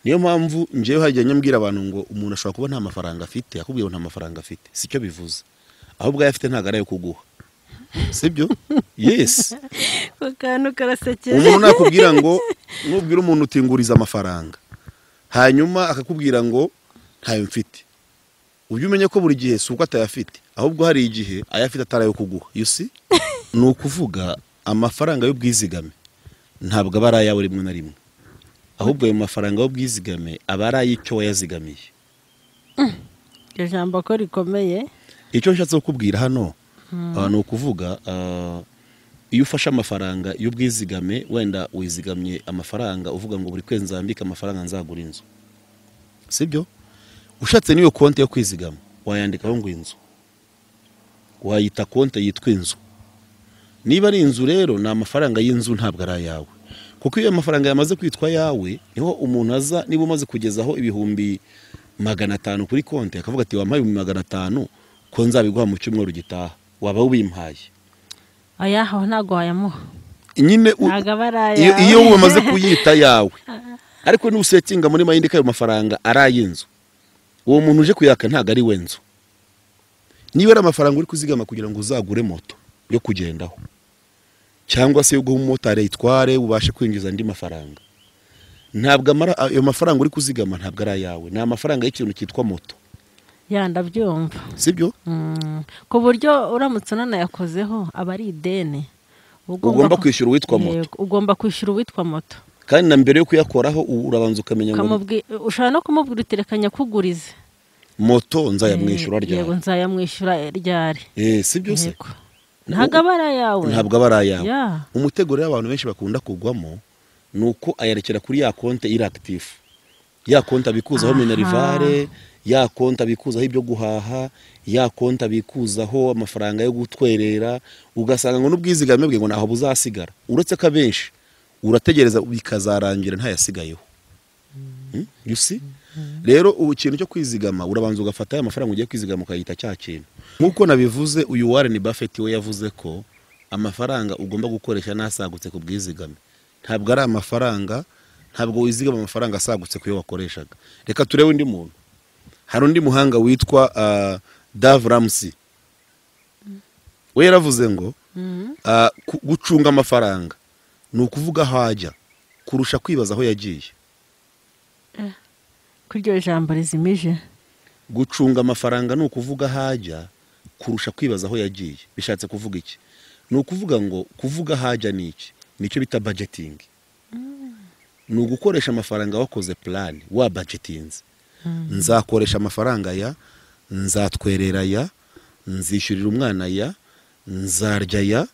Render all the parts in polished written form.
niyo mpamvu njewe hajyanye mbwira abantu ngo umuntu ashobora kuba nta mafaranga afite akubwira nta mafaranga afite sicyo bivuze ahubwo ayafite ntago arayo kuguha sibyo yes Kukantu karasekeje umuntu nakubwira ngo nubwira umuntu utinguriza amafaranga hanyuma akakubwira ngo ntayo mfite ujye umenye ko buri gihe suko atayafite ahubwo hari igihe ayafite atarayo kuguha you see ni ukuvuga amafaranga y'ubwizigame ntabwo aba ari ayawe rimwe na rimwe ahubwo ayo mafaranga y'ubwizigame aba ari ay'icyo wayazigamiye iryo jambo ko rikomeye icyo nshatse kukubwira hano ni ukuvuga iyo ufashe amafaranga y'ubwizigame wenda wizigamye amafaranga uvuga ngo buri kwezi nzambika amafaranga nzagura inzu sibyo ushatse niyo konti yo kwizigama wayandikaho ngo inzu wayita konti yitwa inzu niba ari inzu rero ni amafaranga y'inzu ntabwo ari ayawe kuko iyo amafaranga yamaze kwitwa yawe niho umuntu aza niba umaze kugezaho ibihumbi 500 kuri konti akavuga ati wampaye 500 ko nzabiguha mu cyumweru gitaha waba ubimpaye ayaho ntago wayamuha nyine iyo wamaze kuyita yawe ariko ni usetinga muri mayindika ayo mafaranga arayinzu uwo muntu uje kuyaka ntago ari wenzo niba ari amafaranga uri kuzigama kugira ngo uzagure moto yo kugendaho cyangwa se uguha umumotari yitware ubashe kwinjiza andi mafaranga ntabwo ayo mafaranga uri kuzigama ntabwo ari ayawe ni amafaranga y'ikintu cyitwa moto ndabyumva sibyo ku buryo uramutse unanayakozeho aba ari ideni ugomba kwishyura uwitwa moto ugomba kwishyura uwitwa moto kandi na mbere yo kuyakoraho urabanza ukamenya ngo ushobora no kumubwira uterekanya kugurize moto nzayamwishyura ryari yego nzayamwishyura ryari sibyo se ntabwo aba ari ayawe ntabwo aba ari ayawe umutego rero abantu benshi bakunda kugwamo nuko ayarekera kuri ya konti iri active ya konti abikuzaho minerivare ya konti abikuzaho ibyo guhaha ya konti abikuzaho amafaranga yo gutwerera ugasanga ngo n'ubwizigame bwe ngo naho buzasigara uretse ko abenshi urategereza bikazarangira ntayasigayeho you see rero ikintu cyo kwizigama urabanza ugafata aya mafaranga ugiye kwizigama ukayita cya kintu nkuko nabivuze uyu Warren Buffett we yavuze ko amafaranga ugomba gukoresha nasagutse ku bwizigame ntabwo ari amafaranga ntabwo wizigama amafaranga asagutse kuyo wakoreshaga reka turebe undi muntu hari undi muhanga witwa Dave Ramsey we yaravuze ngo gucunga amafaranga ni ukuvuga aho ajya kurusha kwibaza aho yagiye kuryo jambo rizimije gucunga amafaranga ni ukuvuga aho ajya kurusha kwibaza aho yagiye bishatse kuvuga iki ni ukuvuga ngo kuvuga aho ajya ni iki nicyo bita budgeting ni ugukoresha amafaranga wakoze plan wa budgetinze nzakoresha amafaranga ya nzatwerera ya nzishyurira umwana ya nzarya ya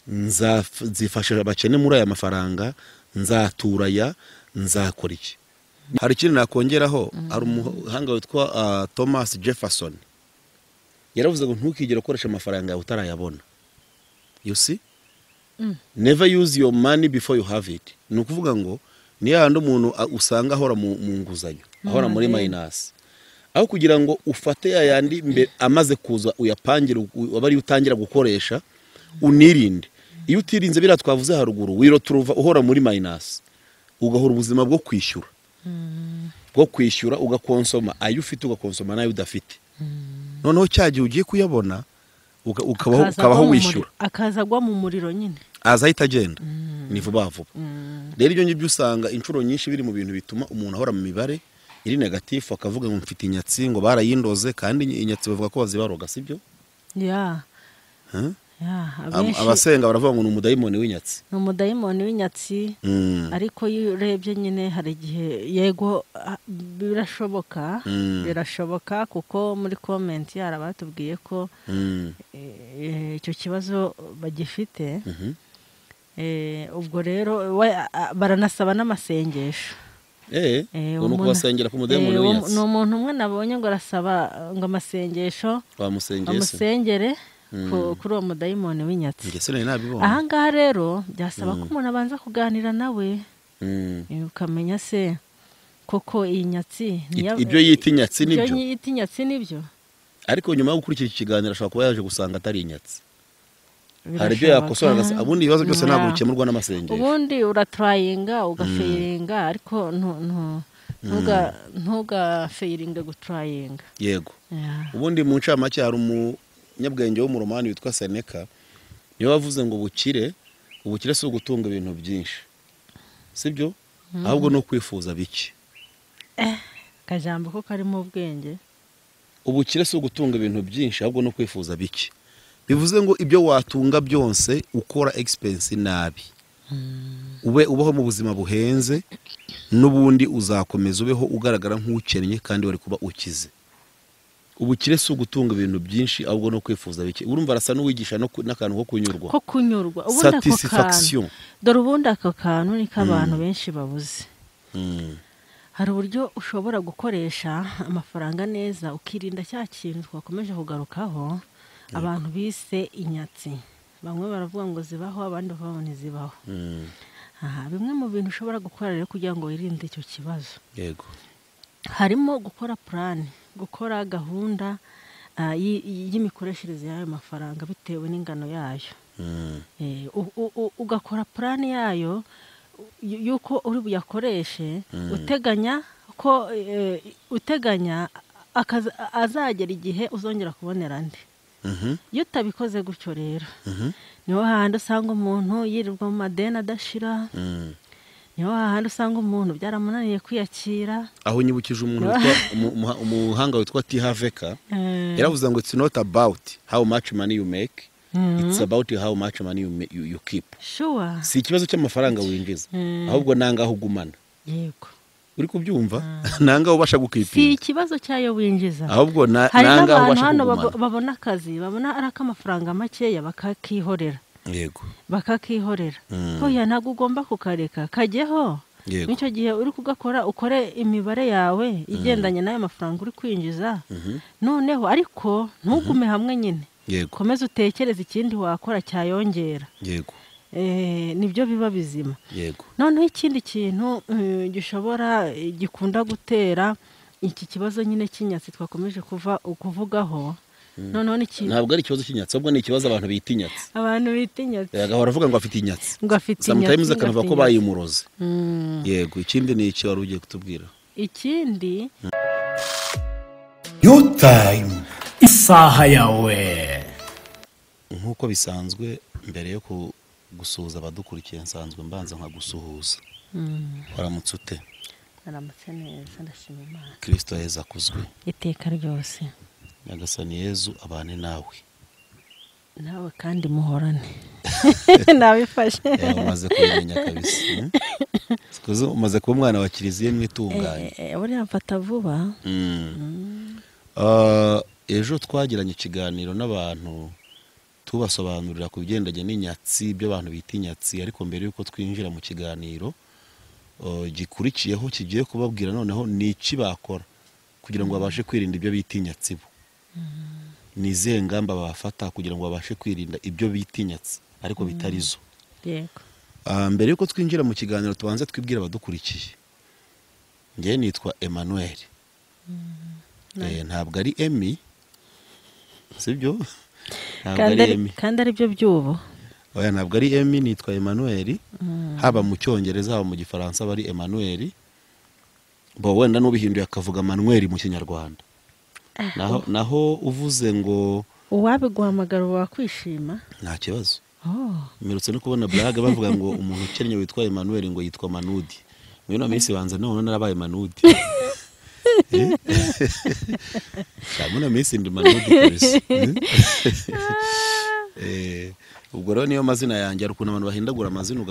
nzifasha abakene muri aya mafaranga nzatura ya nzakora iki hari ikintu nakongeraho ari umuhanga witwa Thomas Jefferson yaravuze ngo ntukigere ukoresha amafaranga yawe utarayabona you see never use your money before you have it ni ukuvuga ngo ni yandi umuntu usanga ahora mu nguzanyo ahora muri minus aho kugira ngo ufate yandi mbere amaze kuza uyapangire abari utangira gukoresha unirinde iyo utirinze bira twavuze haruguru wiro turuva uhora muri minus ugahora ubuzima bwo kwishyura ugakonsoma ayo ufite ugakonsoma nayo udafite noneho cyagiye ugiye kuyabona ukabaho wishyura akazagwa mu muriro nyine azahita agenda ni vuba vuba rero ibyo ngibyo usanga inshuro nyinshi biri mu bintu bituma umuntu ahora mu mibare iri negatifu akavuga ngo mfite inyatsi ngo barayindoze kandi inyatsi bavuga ko bazibaroga sibyo abasenga baravuga ngo ni umudayimoni w'inyatsi ni umudayimoni w'inyatsi ariko iyo urebye nyine hari igihe yego birashoboka kuko muri komenti hari abatubwiye ko icyo kibazo bagifite ubwo rero baranasaba n'amasengesho umuntu kubasengera ku mudayimoni w'inyatsi ni umuntu umwe nabonye ngo arasaba ngo amasengesho bamusengere kuri uwo mudayimoni w'inyatsi ahangaha rero byasaba ko umuntu abanza kuganira nawe ukamenya se koko iyi nyatsi ibyo yita inyatsi nibyo ariko nyuma yo gukurikira iki kiganiro ashobora kuba yaje gusanga atari inyatsi hari ibyo yakosora ubundi ibibazo byose ntabwo bikemurwa n'amasengesho. Ubundi uratrayinga ugafeiringa ariko ntugafeiringe gutrayinga. Yego. Ubundi mu ncamake hari umunyabwenge wo mu Romani witwa Seneca niyo wavuze ngo ubukire si ugutunga ibintu byinshi, sibyo, ahubwo no kwifuza bike. Kajambo ko karimo ubwenge. Ubukire si ugutunga ibintu byinshi ahubwo no kwifuza bike. Bivuze ngo ibyo watunga byose ukora expense nabi, ubaho mu buzima buhenze, n'ubundi uzakomeza ubeho ugaragara nk'ukennye kandi wari kuba ukize. Ubukire si ugutunga ibintu byinshi ahubwo no kwifuza bike. Urumva arasa n'uwigisha n'akantu ko kunyurwa. Satisfaction. Dore ubundi ako kantu ni k'abantu benshi babuze. Hari uburyo ushobora gukoresha amafaranga neza ukirinda cya kintu twakomeje kugarukaho, abantu bise inyatsi. Bamwe baravuga ngo zibaho, abandi bavuga ntizibaho. Bimwe mu bintu ushobora gukora rero kugira ngo wirinde icyo kibazo. Yego. Harimo gukora plan, gukora gahunda y'imikoreshereze y'ayo mafaranga bitewe n'ingano yayo. Ugakora plan yayo yuko uri buyakoreshe, uteganya azagera igihe uzongera kubonera andi. Iyo utabikoze gutyo rero niho hahandi usanga umuntu yirirwa mu madeni adashira, niho hahandi usanga umuntu byaramunaniye kwiyakira. Aho nyibukije umuntu umuhanga witwa T. Haveka yaravuze ngo it's not about how much money you make, it's about how much money you keep. Sure. Si ikibazo cy'amafaranga winjiza, ahubwo nangaho ugumana. Yego. Uri kubyumva? Nangaho ubasha gukipira. Si ikibazo cyayo winjiza, ahubwo nangaho ubasha kugumana. Babona akazi, babona araka amafaranga makeya bakakihorera. Yego. Bakakihorera. Hoya ntago ugomba kukareka kajyeho. Nicyo gihe uri kugakora ukore imibare yawe igendanye n'ayo mafaranga uri kwinjiza. Noneho ariko ntugume hamwe nyine. Yego. Komeza utekereze ikindi wakora cyayongera. Yego. Nibyo biba bizima. Yego. Noneho ikindi kintu gikunda gutera iki kibazo nyine cy'inyatsi twakomeje kuvugaho. Noneho ntabwo ari ikibazo cy'inyatsi, ahubwo ni ikibazo abantu bita inyatsi. Abantu bita inyatsi. Agahora avuga ngo afite inyatsi. Sometimes akanavuga ko bayimuroze. Yego. Ikindi ni iki wari ugiye kutubwira? Ikindi Your time, isaha yawe. Nk'uko bisanzwe mbere yo gusuhuza abadukurikiye nsanzwe mbanza nkagusuhuza. Waramutse ute? Naramutse neza, ndashima Imana. Kristo Yezu akuzwe iteka ryose. Nyagasani Yezu abane nawe. Nawe kandi muhorane. Nabifashe. Umaze kubimenya kabisa. Umaze kuba umwana wa Kiliziya mwitunganye. Buriya mfata vuba. Ejo twagiranye ikiganiro n'abantu tubasobanurira ku bigendanye n'inyatsi, ibyo abantu bita inyatsi, ariko mbere yuko twinjira mu kiganiro gikurikiyeho kigiye kubabwira noneho ni iki bakora kugira ngo babashe kwirinda ibyo bita inyatsi bo. Ni izihe ngamba bafata kugira ngo babashe kwirinda ibyo bita inyatsi ariko bitari zo. Yego. Mbere yuko twinjira mu kiganiro tubanze twibwira abadukurikiye. Ngiye nitwa Emmanuel. Ntabwo ari Emi, sibyo? Kandi ari byo byubo. Oya, ntabwo ari Emi, nitwa Emmanuel. Haba mu Cyongereza haba mu Gifaransa bari Emmanuel. Bo wenda nubihinduye akavuga Manuel mu Kinyarwanda. Naho uvuze ngo uwabiguhamagara wakwishima nta kibazo. Mirutse no kubona blague bavuga ngo umuntu ukennye witwa Emmanuel ngo yitwa Manudi. Mwino minsi banza none narabaye Manudi. Shamuna minsi ndi Manudi kwese. Ubwo rero niyo mazina yanjye ari ukuntu abantu bahindagura amazina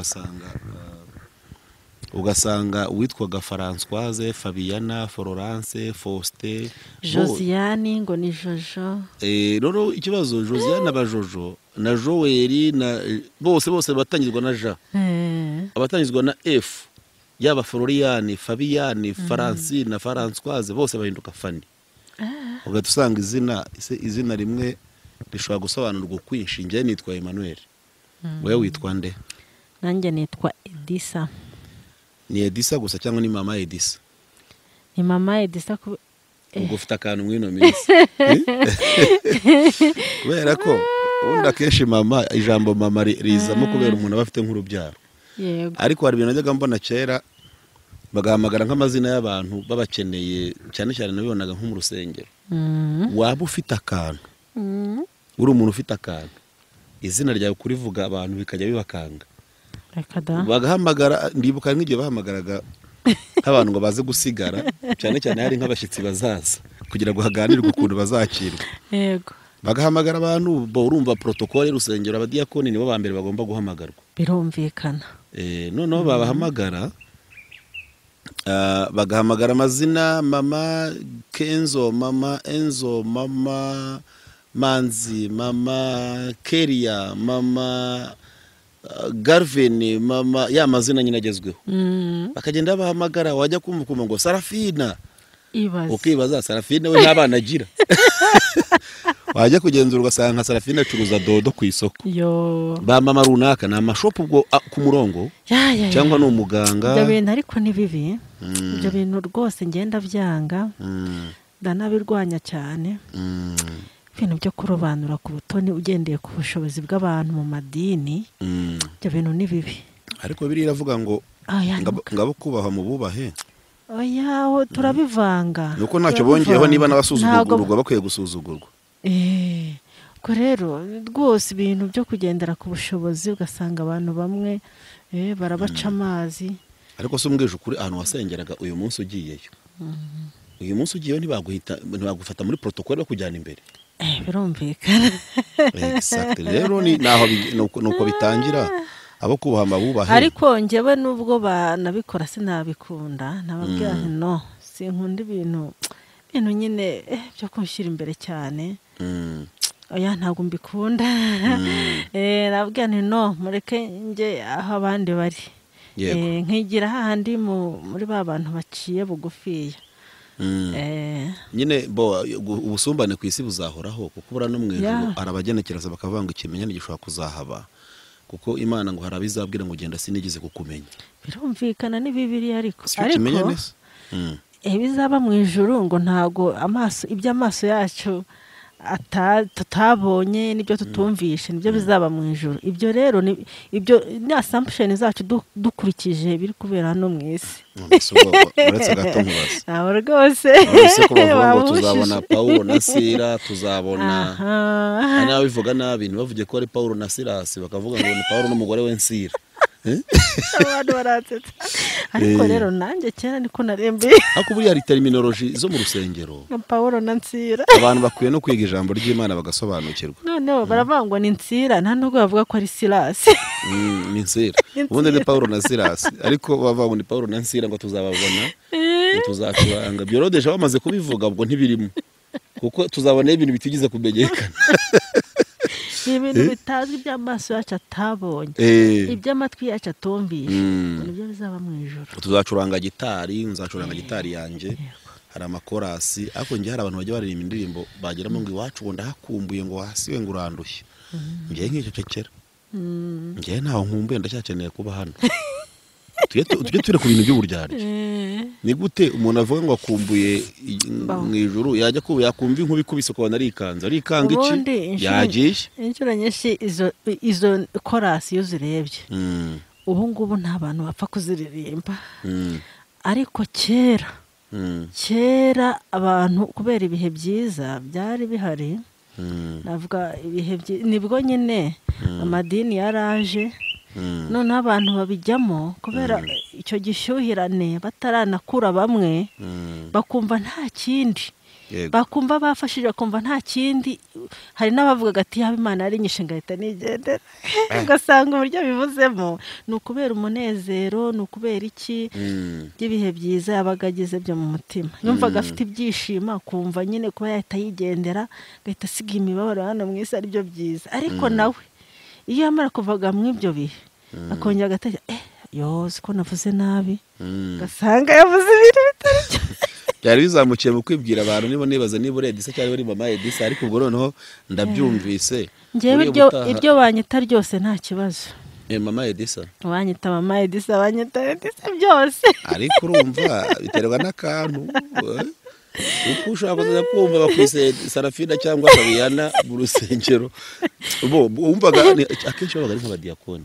ugasanga uwitwaga Françoise, Fabiana, Florence, Faustin, Josiane ngo ni Jojo. Rero ikibazo Josiane abajojo na Joel na bose batangizwa na Ja. Abatangizwa na F. Yaba Floriane, Fabiane, Francine na Françoise bose bahinduka Fani. Ugatusanga izina rimwe rishobora gusobanurwa kwinshi. Ngiye nitwa Emmanuel. Wewe witwa nde? Nanjye nitwa Edisa. Ni Edisa gusa cyangwa ni mama Edisa? Ni mama Edisa ubwo ufite akantu mwino minsi. Kubera ko ubundi akenshi mama ijambo mama rizamo kubera umuntu aba afite nk'urubyaro. Ariko hari ibintu najyaga mbona kera bagahamagara nk'amazina y'abantu babakeneye cyane cyane nabibonaga nko mu rusengero. Waba ufite akantu uri umuntu ufite akantu izina ryawe kurivuga abantu bikajya bibakanga. Bagahamagara ndibuka nk'igihe bahamagaraga nk'abantu ngo baze gusigara cyane cyane hari nk'abashyitsi bazaza kugira ngo haganirwe ukuntu bazakirwa. Bagahamagara abantu urumva protocole y'urusengero abadiyakoni nibo ba mbere bagomba guhamagarwa. Birumvikana. Noneho babahamagara bagahamagara amazina mama Kenzo, mama Enzo, mama Manzi, mama Keria, mama Garvin, mama ya mazina nyine agezweho. Bakagenda bahamagara wajya kumva ngo Sarafina. Ukibaza Sarafina we n'abana agira. Wajya kugenzura ugasanga Sarafina acuruza dodo ku isoko. Ba mama runaka na amashop ubwo ku murongo cyangwa no umuganga. Ibyo bintu ariko ni bibi. Ibyo bintu rwose ngenda byanga. Ndanabirwanya cyane. Ibintu byo kurobanura ku butoni ugendeye ku bushobozi bw'abantu mu madini. Ibyo bintu ni bibi. Ariko biri iravuga ngo ngabo kubaha mu bubahe. Oya turabivanga. Nuko ntacyo bongeyeho niba n'abasuzugurwa bakwiye gusuzugurwa. Ko rero rwose ibintu byo kugendera ku bushobozi ugasanga abantu bamwe barabaca amazi. Ariko se umbwije ukuri ahantu wasengeraga uyu munsi ugiyeyo. Uyu munsi ugiyeyo ntibagufata muri protocole yo kujyana imbere. Birumvikana. Exactly. Rero ni naho nuko bitangira abo kubahama bubahe. Ariko njyewe nubwo banabikora sinabikunda nababwira nti no sinkunda ibintu nyine byo kunshyira imbere cyane. Oya ntabwo mbikunda. Nababwira nti no mureke nge aho abandi bari. Nkigira hahandi muri ba bantu baciye bugufiya. Nyine ubusumbane ku isi buzahoraho kuko bura no mwijuru arabagenekereza bakavuga ngo ikimenyane gishobora kuzahaba kuko Imana ngo harabizabwira ngo genda sinigeze kukumenya. Birumvikana ni Bibiliya ariko bizaba mu ijuru ngo ntago iby'amaso yacu tutabonye nibyo tutumvishe nibyo bizaba mu ijuru. Ibyo rero ibyo ni assumption zacu dukurikije biri kubera hano mu isi. Uretse gato nkubaza. Aho rwose. Tuzabona Paulo na Sila tuzabona. Nawe bivuga nabi ntibavuge ko ari Paulo na Silas bakavuga ngo ni Paulo n'umugore we Sila. Abantu baratsetsa. Ariko rero nanjye cyane niko narembe. Ako buri hari terminology zo mu rusengero. Paulo na Sila. Abantu bakwiye no kwiga ijambo ry'Imana bagasobanukirwa. No baravangwa ni Sila nta nubwo bavuga ko ari Silas. Ni Sila. Ubundi ni Paulo na Silas ariko bavanga ni Paulo na Sila ngo tuzababona. Tuzacuranga. Byorodeje bamaze kubivuga ubwo ntibirimo. Kuko tuzabona ibintu bitigize kumenyekana. Ibintu bitazwi by'amaso yacu atabonye. Iby'amatwi yacu atumvishe. Nibyo bizaba mu ijuru. Tuzacuranga gitari, nzacuranga gitari yanjye. Hari amakorasi, ariko ngiye hari abantu bajya baririmba indirimbo bageramo ngo iwacu ngo ndahakumbuye ngo hasiwe ngo urandushye. Ngiye nk'icecekera. Ngiye ntaho nkumbuye ndacyakeneye kuba hano. Tujye ture ku bintu by'uburyarya. Ni gute umuntu avuga ngo akumbuye mu ijuru yajya yakumva inkubi kubise ko banarikanza arikanga iki yagiye inshuro nyinshi izo chorus iyo zirebye ubu ngubu nta bantu bapfa kuziririmba ariko kera abantu kubera ibihe byiza byari bihari navuga ibihe nibwo nyine amadini yaraje none abantu babijyamo kubera icyo gishyuhirane bataranakura bamwe bakumva nta kindi bakumva bafashije kumva nta kindi hari n'abavuga ati yaba Imana ari nyinshi ngahita nigendera ugasanga uburyo bivuzemo ni ukubera umunezero ni ukubera iki by'ibihe byiza yabaga agize byo mu mutima yumvaga afite ibyishimo kumva nyine kuba yahita yigendera agahita asiga imibabaro hano mu isi ari byo byiza ariko nawe iyo yamara kuvaga mu ibyo bihe akongera agatekereza yoze ko navuze nabi gasanga yavuze ibintu bitari byo byari bizamukiye mu kwibwira abantu niba nibaza niba uri Edisa cyangwa uri mama Edisa ariko ubwo noneho ndabyumvise ngewe iryo banyita ryose nta kibazo mama Edisa banyita mama Edisa banyita Edisa byose ariko urumva biterwa n'akantu uko ushaka kuza kumva bakwise Sarafina cyangwa Fabiana mu rusengero bo umvaga akenshi babaga ari nk'abadiyakoni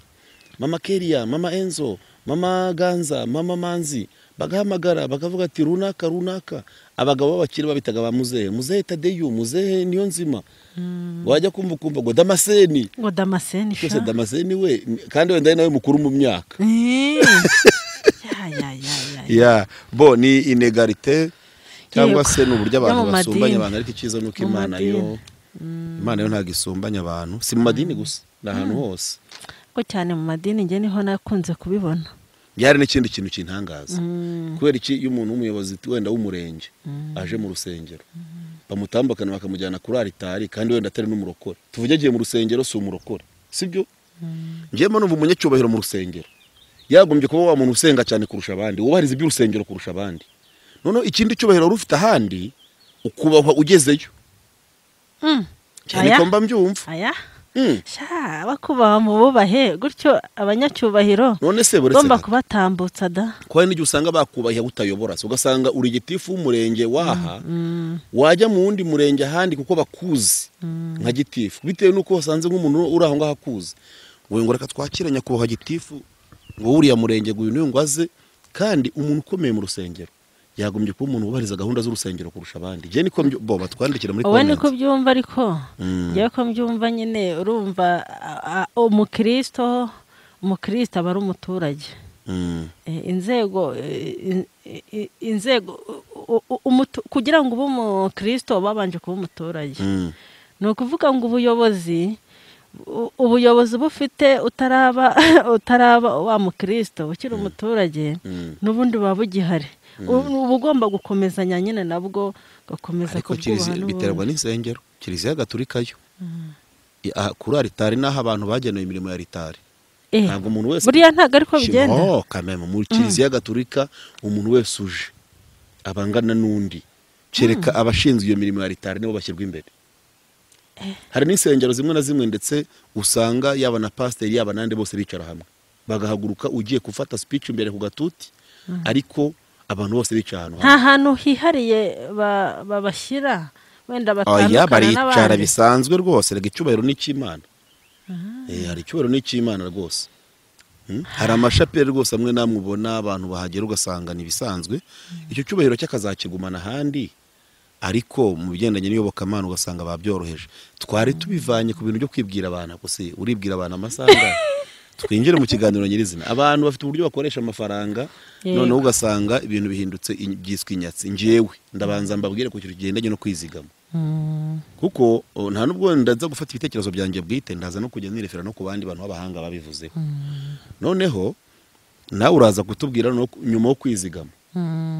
mama Keria mama Enzo mama Ganza mama Manzi bagahamagara bakavuga ati runaka abagabo babakiri babitaga ba muzehe Tadeyu muzehe niyo nzima wajya kumva ngo Damaseni sha Damaseni we kandi wenda nawe mukuru mu myaka ya bo ni inegalite cyangwa se n'uburyo abantu basumbanya abantu ariko ikiza nuko Imana yo ntago isumbanya abantu si mu madini gusa n'ahantu hose ko cyane mu madini nge niho nakunze kubibona yari n'ikindi kintu kintangaza kubera iki iyo umuntu w'umuyobozi wenda w'umurenge aje mu rusengero bamutambakana bakamujyana kuri alitari kandi wenda atari n'umurokore tuvuge agiye mu rusengero si umurokore sibyo njyemo numva umunyacyubahiro mu rusengero yagombye kuba wa muntu usenga cyane kurusha abandi wubahiriza iby'urusengero kurusha abandi noneho ikindi cyubahiro rufite ahandi ukubahwa ugezeyo cyane ko mba mbyumva sha bakubaha mu bubahe gutyo abanyacyubahiro none se bomba kubatambutsa da kwa n'igihe usanga bakubahiye utayobora ugasanga uri gitifu w'umurenge waha wajya mu wundi murenge ahandi kuko bakuzi nka gitifu bitewe nuko wasanze nk'umuntu uri aho ngaho akuzi ngo reka twakiranya kubaha gitifu ngo uriya murenge ngo uyu ngwaze kandi umuntu ukomeye mu rusengero yagombye kuba umuntu wubahiriza gahunda z'urusengero kurusha abandi je niko bo batwandikira muri comment niko byumva ariko ngiye ko mbyumva nyine urumva umukristo aba ari umuturage inzego kugira ngo ube umukristo babanje kuba umuturage ni ukuvuga ngo ubuyobozi bufite utaraba wa mukristo ukiri umuturage n'ubundi baba bugihari uba ugomba gukomezanya nyine nabwo gakomeza kubwubaha biterwa n'insengero kiliziya gatolika yo kuri alitari naho abantu bagenewe imirimo ya alitari ntabwo umuntu wese buriya ntago ariko bigenda kameme mu kiliziya gatolika umuntu wese uje abangana n'undi kereka abashinzwe iyo mirimo ya alitari nibo bashyirwa imbere hari n'insengero zimwe na zimwe ndetse usanga yaba na pasiteri yaba nande bose bicara hamwe bagahaguruka ugiye gufata speech imbere ku gatuti ariko abantu bose bicara ahantu nta hantu hihariye babashyira wenda batandukana n'abandi baricara bisanzwe rwose rega icyubahiro n'Imana hari icyubahiro n'Imana rwose hari amashapeli rwose amwe namwe ubona abantu bahagera ugasanga ni bisanzwe icyo cyubahiro cyakazakigumana ahandi ariko mu bigendanye n'iyobokamana ugasanga babyoroheje twari tubivanye ku bintu byo kwibwira abantu gusa uribwira abantu amasanga twinjire mu kiganiro nyirizina abantu bafite uburyo bakoresha amafaranga none ugasanga ibintu bihindutse byiswe inyatsi njewe ndabanza mbabwire ku kintu kigendanye no kwizigama kuko nta nubwo ndaza gufata ibitekerezo byanjye bwite ndaza no kujya nirefera no ku bandi bantu b'abahanga babivuzeho noneho nawe uraza kutubwira nyuma yo kwizigama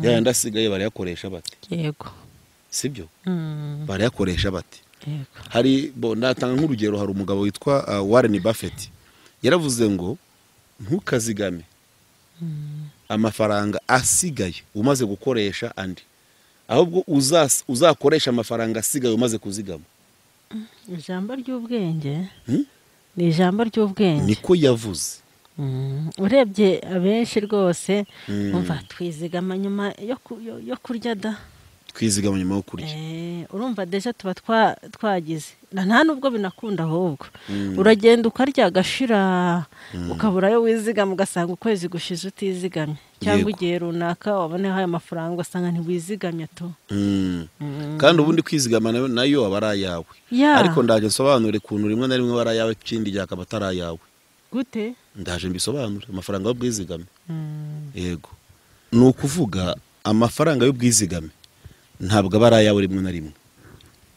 yaya ndasigaye barayakoresha bate yego sibyo barayakoresha bate hari natanga nk'urugero hari umugabo witwa Warren Buffett yaravuze ngo ntukazigame amafaranga asigaye umaze gukoresha andi ahubwo uzakoresha amafaranga asigaye umaze kuzigama ijambo ry'ubwenge ni ijambo ry'ubwenge niko yavuze urebye abenshi rwose umva twizigama nyuma yo kurya da twizigama nyuma yo kurya urumva deja tuba twagize nta nubwo binakunda ahubwo uragenda ukarya agashira ukaburayo wizigama ugasanga ukwezi gushize utizigamye cyangwa igihe runaka waboneho aya mafaranga ugasanga ntiwizigamye tu kandi ubundi kwizigama nayo aba ari ayawe ariko ndaje nsobanure ukuntu rimwe na rimwe aba ari ayawe ikindi gihe akaba atari ayawe gute ndaje mbisobanure amafaranga y'ubwizigame yego ni ukuvuga amafaranga y'ubwizigame ntabwo aba ari ayawe rimwe na rimwe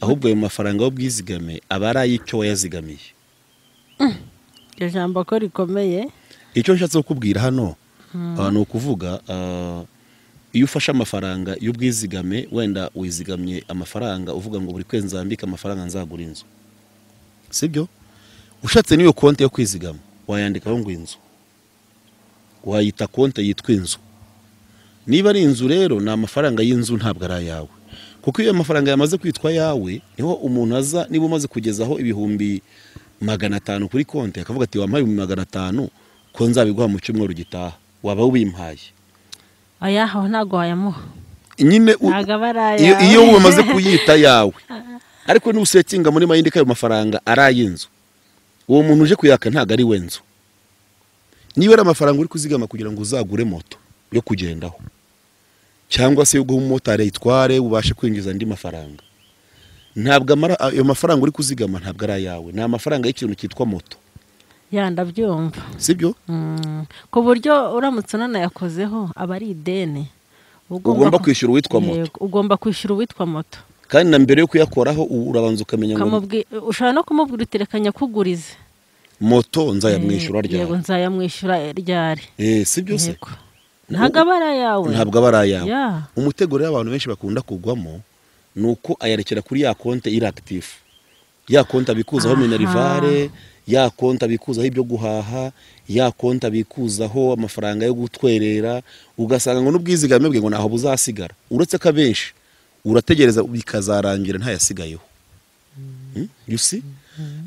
ahubwo ayo mafaranga y'ubwizigame aba ari ay'icyo wayazigamiye iryo jambo ko rikomeye icyo nshatse kukubwira hano ni ukuvuga iyo ufashe amafaranga y'ubwizigame wenda wizigamye amafaranga uvuga ngo buri kwezi nzambika amafaranga nzagura inzu sibyo ushatse n'iyo konti yo kwizigama wayandikaho ngo inzu wayita konti yitwa inzu niba ari inzu rero ni amafaranga y'inzu ntabwo ari ayawe kuko iyo amafaranga yamaze kwitwa yawe niho umuntu aza niba umaze kugezaho ibihumbi 500 kuri konti akavuga ati wampaye 500 ko nzabiguha mu cyumweru gitaha waba ubimpaye ayaho ntago wayamuha nyine iyo wamaze kuyita yawe ariko n'usetinga muri mayindi kayo mafaranga arayinzu uwo muntu uje kuyaka ntago ari wenzo niba ari amafaranga uri kuzigama kugira ngo uzagure moto yo kugendaho cyangwa se yo guha umumotari yitware ubashe kwinjiza andi mafaranga ntabwo ayo mafaranga uri kuzigama ntabwo ari ayawe ni amafaranga y'ikintu cyitwa moto ndabyumva sibyo ku buryo uramutse unanayakozeho aba ari ideni ugomba kwishyura uwitwa moto ugomba kwishyura uwitwa moto kandi na mbere yo kuyakoraho urabanza ukamenya ngo ushobora no kumubwira uterekanya kugurize moto nzayamwishyura ryari yego nzayamwishyura ryari sibyo se ntabwo aba ari ayawe ntabwo aba ari ayawe umutego rero abantu benshi bakunda kugwamo nuko ayarekera kuri ya konti iri active ya konti abikuzaho minerivare ya konti abikuzaho ibyo guhaha ya konti abikuzaho amafaranga yo gutwerera ugasanga ngo n'ubwizigame bwe ngo naho buzasigara uretse ko abenshi urategereza bikazarangira ntayasigayeho you see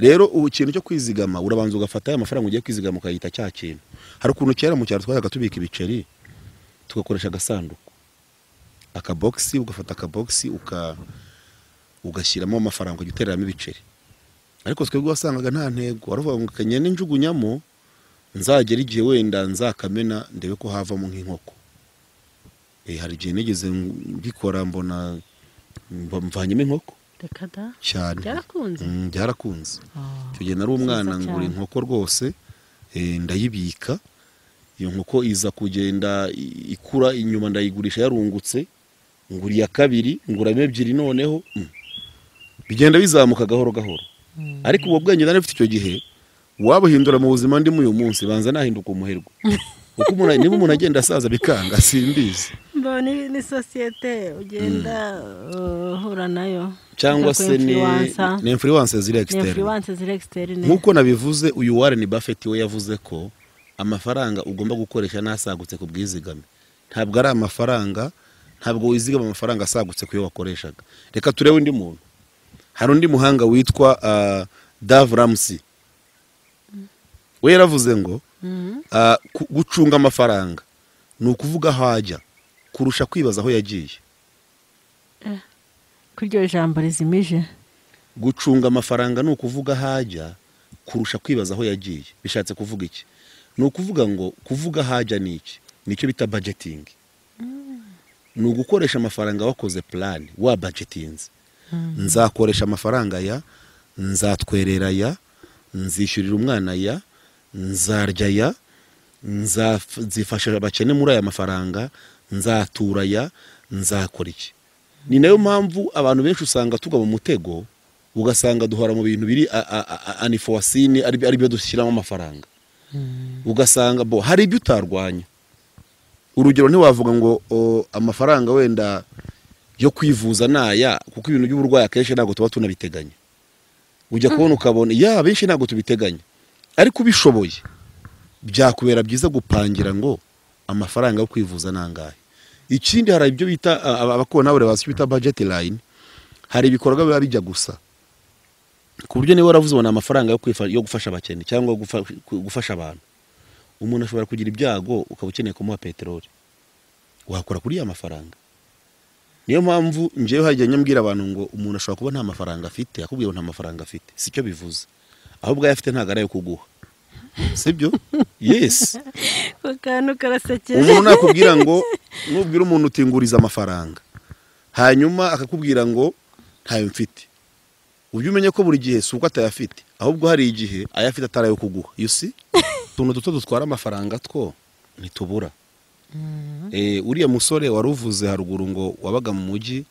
rero ikintu cyo kwizigama urabanza ugafata ya mafaranga ugiye kwizigama ukayita cya kintu hari ukuntu kera mu cyaro twazaga tubika ibiceri tugakoresha agasanduku akaboxi ugafata akaboxi ugashyiramo amafaranga ujya utereramo ibiceri ariko twebwe wasangaga nta ntego waravuga ngo kanye n'injugunyamo nzagera igihe wenda nzakamena ndebe ko havamo nk'inkoko hari igihe nigeze mbikora mbona mvanyemo inkoko cyane byarakunze icyo gihe nari umwana ngura inkoko rwose ndayibika iyo nkoko iza kugenda ikura inyuma ndayigurisha yarungutse ngura iya kabiri nguramo ebyiri noneho bigenda bizamuka gahoro gahoro ariko ubwo bwenge nari mfite icyo gihe wabuhindura mu buzima ndimo uyu munsi banza nahinduka umuherwe kuko niba umuntu agenda asaza bikanga simbizi ni sosiyete ugenda uhura nayo cyangwa se ni influence ziri externe nkuko nabivuze uyu Warren Buffett we yavuze ko amafaranga ugomba gukoresha nasagutse ku bwizigame ntabwo ari amafaranga ntabwo wizigama amafaranga asagutse kuyo wakoreshaga reka turebe undi muntu hari undi muhanga witwa Dave Ramsey we yaravuze ngo gucunga amafaranga ni ukuvuga aho ajya kurusha kwibaza aho yagiye kuri iryo jambo rizimije gucunga amafaranga ni ukuvuga aho ajya kurusha kwibaza aho yagiye bishatse kuvuga iki ni ukuvuga ngo kuvuga aho ajya ni iki nicyo bita budgeting ni ugukoresha amafaranga wakoze plan wa budgetinze nzakoresha amafaranga ya nzatwerera ya nzishyurira umwana ya nzarya ya nzifasha abakene muri aya mafaranga nzatura ya nzakora iki ni nayo mpamvu abantu benshi usanga tugwa mu mutego ugasanga duhora mu bintu biri anifowasini ari byo dushyiramo amafaranga ugasanga hari ibyo utarwanya urugero ntiwavuga ngo amafaranga wenda yo kwivuza naya kuko ibintu by'uburwayi akenshi ntabwo tuba tunabiteganya ujya kubona ukabona benshi ntabwo tubiteganya ariko ubishoboye byakubera byiza gupangira ngo amafaranga yo kwivuza nangahe ikindi hari ibyo bita abakona bure basi bita budget line hari ibikorwa biba bijya gusa ku buryo niba waravuze ubona amafaranga yo gufasha abakene cyangwa gufasha abantu umuntu ashobora kugira ibyago ukaba ukeneye kumuha peteroli wakora kuri ya mafaranga niyo mpamvu njewe hajya nyambwira abantu ngo umuntu ashobora kuba nta mafaranga afite akubwiye nta mafaranga afite sicyo bivuze ahubwo ayafite ntago ari ayo kuguha sibyo yes ukanu karasekeje umuntu nakubwira ngo nubwira umuntu utinguriza amafaranga hanyuma akakubwira ngo ntayo mfite ujye umenye ko buri gihe suko atayafite ahubwo hari igihe ayafite atarayo kuguha you see tuntu duto dutwara amafaranga two ntitubura uriya musore waruvuze haruguru ngo wabaga mu mujyi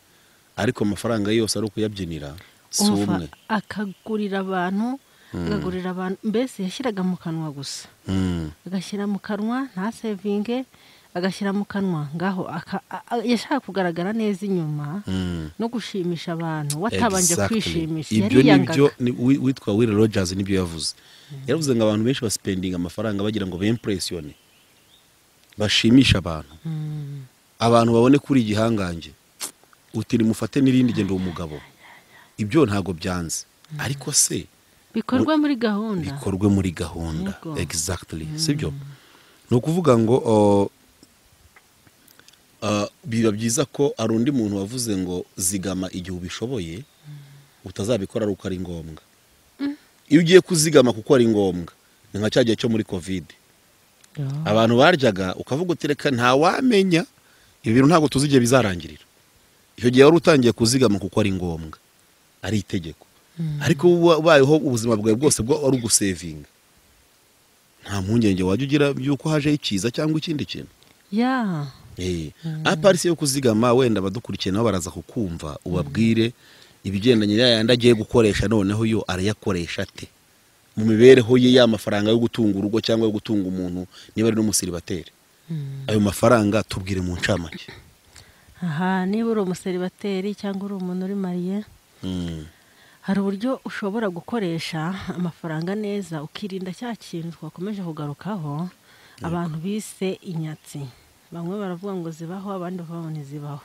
ariko amafaranga yose ari ukuyabyinira si umwe akagurira abantu mbese yashyiraga mu kanwa gusa agashyira mu kanwa nta sevinge agashyira mu kanwa ngaho yashaka kugaragara neza inyuma no gushimisha abantu watabanje kwishimisha ibyo nibyo witwa Will Rogers nibyo yavuze yaravuze ngo abantu benshi baspendinga amafaranga bagira ngo bimpressione bashimisha abantu babone kuri igihangange utiri mufate n'irindi gendo umugabo ibyo ntago byanze ariko se bikorwe muri gahunda exactly sibyo no kuvuga ngo biba byiza ko ari undi muntu wavuze ngo zigama igihe ubishoboye utazabikora ari uko ari ngombwa. Iyo ugiye kuzigama kuko ari ngombwa ni nka cya gihe cyo muri covid abantu baryaga ukavuga utereka nta wamenya ibintu ntabwo tuzi igihe bizarangirira. Icyo gihe wari utangiye kuzigama kuko ari ngombwa ari itegeko, ariko ubayeho ubuzima bwawe bwose bwo ari ugusevinga nta mpungenge wajya ugira byuko haje ikiza cyangwa ikindi kintu. Aparisi yo kuzigama wenda badukurikiye nabo baraza kukumva ubabwire ibigendanye n'ayandi agiye gukoresha noneho yo arayakoresha ate mu mibereho ye y'amafaranga yo gutunga urugo cyangwa yo gutunga umuntu niba ari n'umusiribateri. Ayo mafaranga tubwire mu ncamake. Niba uri umusiribateri cyangwa uri umuntu uri mariye hari uburyo ushobora gukoresha amafaranga neza ukirinda cya kintu twakomeje kugarukaho abantu bise inyatsi. Bamwe baravuga ngo zibaho abandi bavuga ntizibaho.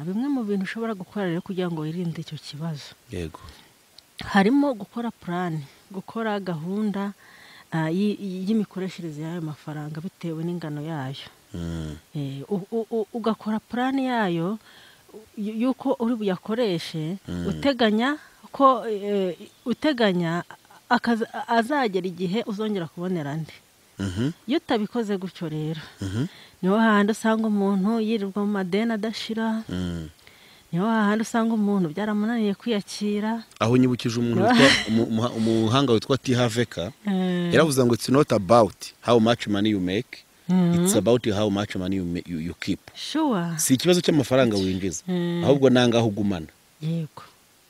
Bimwe mu bintu ushobora gukora rero kugira ngo wirinde icyo kibazo harimo gukora plan, gukora gahunda y'imikoreshereze y'ayo mafaranga bitewe n'ingano yayo. Ugakora plan yayo yuko uri buyakoreshe uteganya azagera igihe uzongera kubonera andi. Iyo utabikoze gutyo rero niho hahandi usanga umuntu yirirwa mu madeni adashira, niho hahandi usanga umuntu byaramunaniye kwiyakira. Aho nyibukije umuntu umuhanga witwa T. Haveka yaravuze ngo it's not about how much money you make, it's about how much money you keep. Sure. Si ikibazo cy'amafaranga winjiza ahubwo nangaho ugumana. Yego.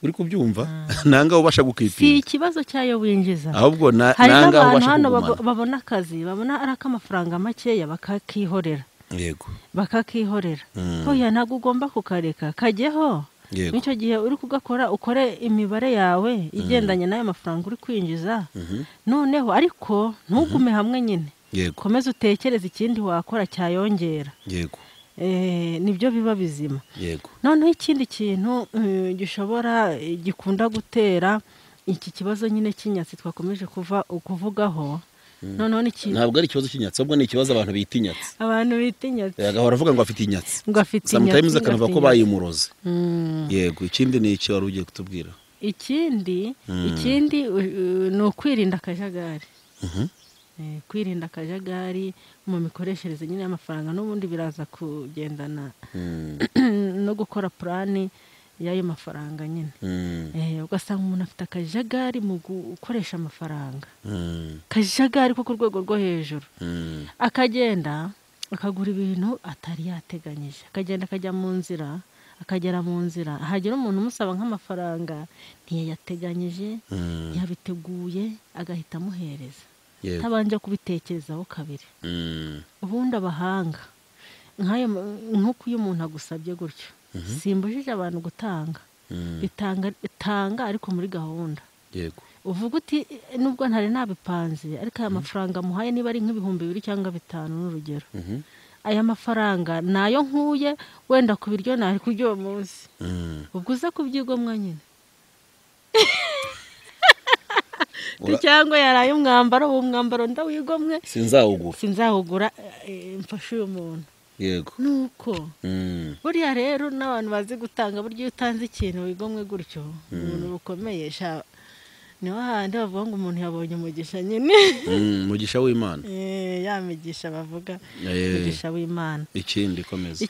Uri kubyumva nanga ubasha gukipira. Si ikibazo cyayo winjiza ahubwo nanga ubasha kugumana. Babona akazi babona araka amafaranga makeya bakakihorera. Yego. Bakakihorera. Oya ntago ugomba kukareka kajyeho. Nicyo gihe uri kugakora ukore imibare yawe igendanye n'ayo mafaranga uri kwinjiza. Noneho ariko ntugume hamwe nyine. Komeza utekereze ikindi wakora cyayongera. Yego. Nibyo biba bizima. Yego. Noneho ikindi kintu gikunda gutera iki kibazo nyine cy'inyatsi twakomeje kuvugaho. Noneho ntabwo ari ikibazo cy'inyatsi ahubwo ni ikibazo abantu bita inyatsi. Abantu bita inyatsi. Agahora avuga ngo afite inyatsi. Sometimes akanava ko bayimuroze. Yego. Ikindi ni iki wari ugiye kutubwira? Ikindi ni ukwirinda akajagari. Kwirinda akajagari mu mikoreshereze nyine y'amafaranga n'ubundi biraza kugendana no gukora plan y'ayo mafaranga nyine. Ugasanga umuntu afite akajagari mu gukoresha amafaranga. Kajagari ko ku rwego rwo hejuru. Akagenda akagura ibintu atari yateganyije. Akagenda akajya mu nzira, akagera mu nzira. Hagira umuntu umusaba nk'amafaranga ntiyayateganyije, yabiteguye agahita amuhereza. Tabanje kubitekerezaho kabiri. Ubundi abahanga nk'uko uyu muntu agusabye gutyo simbujije abantu gutanga bitanga ariko muri gahunda. Yego. Uvuga uti nubwo ntari nabipanze ariko aya mafaranga muhaye niba ari nk'ibihumbi 2 cyangwa 5 n'urugero. Aya mafaranga nayo nkuye wenda ku biryo nari kuryo munsi. Ubwo uza kubyigomwa nyine. Cyangwa yaraye umwambaro ndawigomwe sinzawugura mfashe uyu muntu. Yego. Nuko buriya rero n'abantu bazi gutanga buryo utanze ikintu wigomwe gutyo umuntu ukomeye niho handi bavuga ngo umuntu yabonye umugisha nyine. Umugisha w'Imana. Yamigisha bavuga umugisha w'Imana. Ikindi komeza.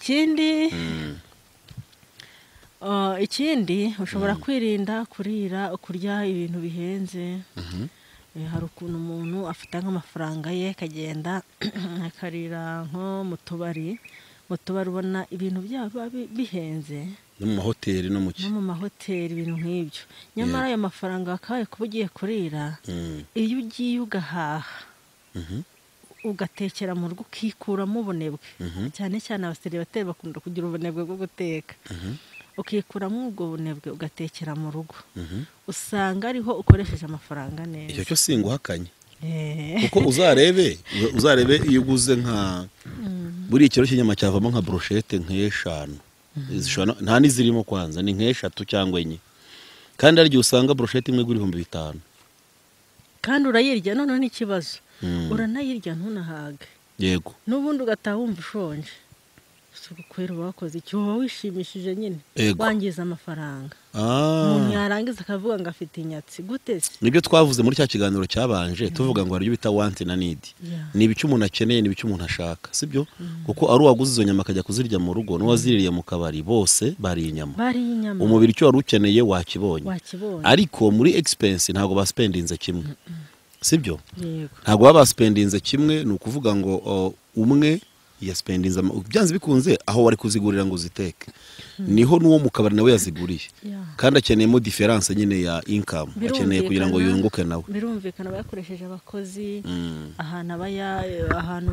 Ikindi ushobora kwirinda kurya ibintu bihenze. Hari ukuntu umuntu afite nk'amafaranga ye akagenda akarira nko mu tubari ubona ibintu byaba bihenze no mu mahoteli no mu mahoteli ibintu nk'ibyo. Nyamara ayo mafaranga akabaye kuba ugiye kurira iyo ugiye ugahaha ugatekera mu rugo ukikuramo ubunebwe. Cyane cyane abasiribateri bakunda kugira ubunebwe bwo guteka. Ukikuramo ubwo bunebwe ugatekera mu rugo. Usanga ariho ukoresheje amafaranga neza. Icyo cyo singuhakanye. Kuko uzarebe iyo uguze nka buri ikiro cy'inyama cyavamo nka brochette nk'eshanu. Nta nizirimo kwanza ni nk'eshatu cyangwa enye. Kandi ari usanga brochette imwe guri 5,000. Kandi urayirya none n'ikibazo. Uranayirya ntunahage. Yego. N'ubundi ugataha wumva ushonje. kwera bakoze icyo wishimishije nyine wangiza amafaranga umuntu yarangiza akavuga ngo afite inyatsi gute se nibyo twavuze muri cya kiganiro cyabanje tuvuga ngo hari ibyo bita want na need ni ibice umuntu akeneye ni ibice umuntu ashaka sibyo kuko ari uwaguze izo nyama akajya kuzirya mu rugo n'uwaziririye mu kabari bose bari inyama umubiri icyo wari ukeneye wakibonye ariko muri expense ntabwo baspendinze kimwe sibyo ntabwo baba baspendinze kimwe ni ukuvuga ngo umwe yaspendinze byanze bikunze aho wari kuzigurira ngo uziteke niho n'uwo mu kabari nawe yaziguriye kandi akeneyemo difference nyine ya income akeneye kugira ngo yunguke nawe birumvikana bayakoresheje abakozi ahantu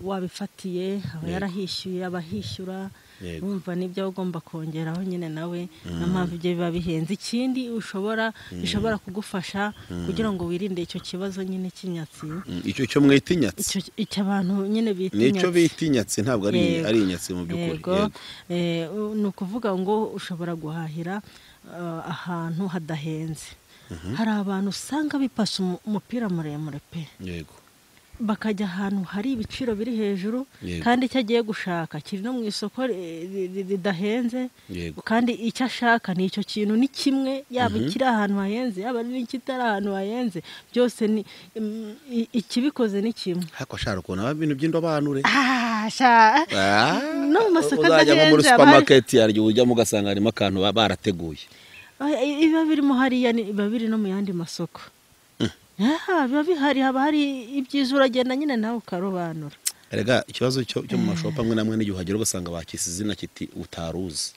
wabifatiye aba yarahishyuye abahishyura wumva nibyo ugomba kongeraho nyine nawe na mpamvu ibyo biba bihenze ikindi bishobora kugufasha kugira ngo wirinde icyo kibazo nyine cy'inyatsi icyo cyo mwita inyatsi icyo abantu nyine bita inyatsi nicyo bita inyatsi ntabwo ari inyatsi mu by'ukuri ni ukuvuga ngo ushobora guhahira ahantu hadahenze hari abantu usanga bipasa umupira muremure pe yego bakajya ahantu hari ibiciro biri hejuru kandi icyo agiye gushaka kiri no mu isoko ridahenze kandi icyo ashaka ni icyo kintu ni kimwe yaba ikiri ahantu hahenze yaba n'ikitari ahantu hahenze byose ni ikibikoze ni kimwe hako shara ukuntu aba ibintu by'indobanure no mu masoko adahenze uzajya muri supermarket yaryo ujya mugasanga harimo akantu barateguye iba birimo hariya biba biri no mu yandi masoko biba bihari haba hari ibyiza uragenda nyine nawe ukarobanura erega ikibazo cyo mu mashopu amwe namwe n'igihe uhagera ugasanga bakise izina kiti utaruzi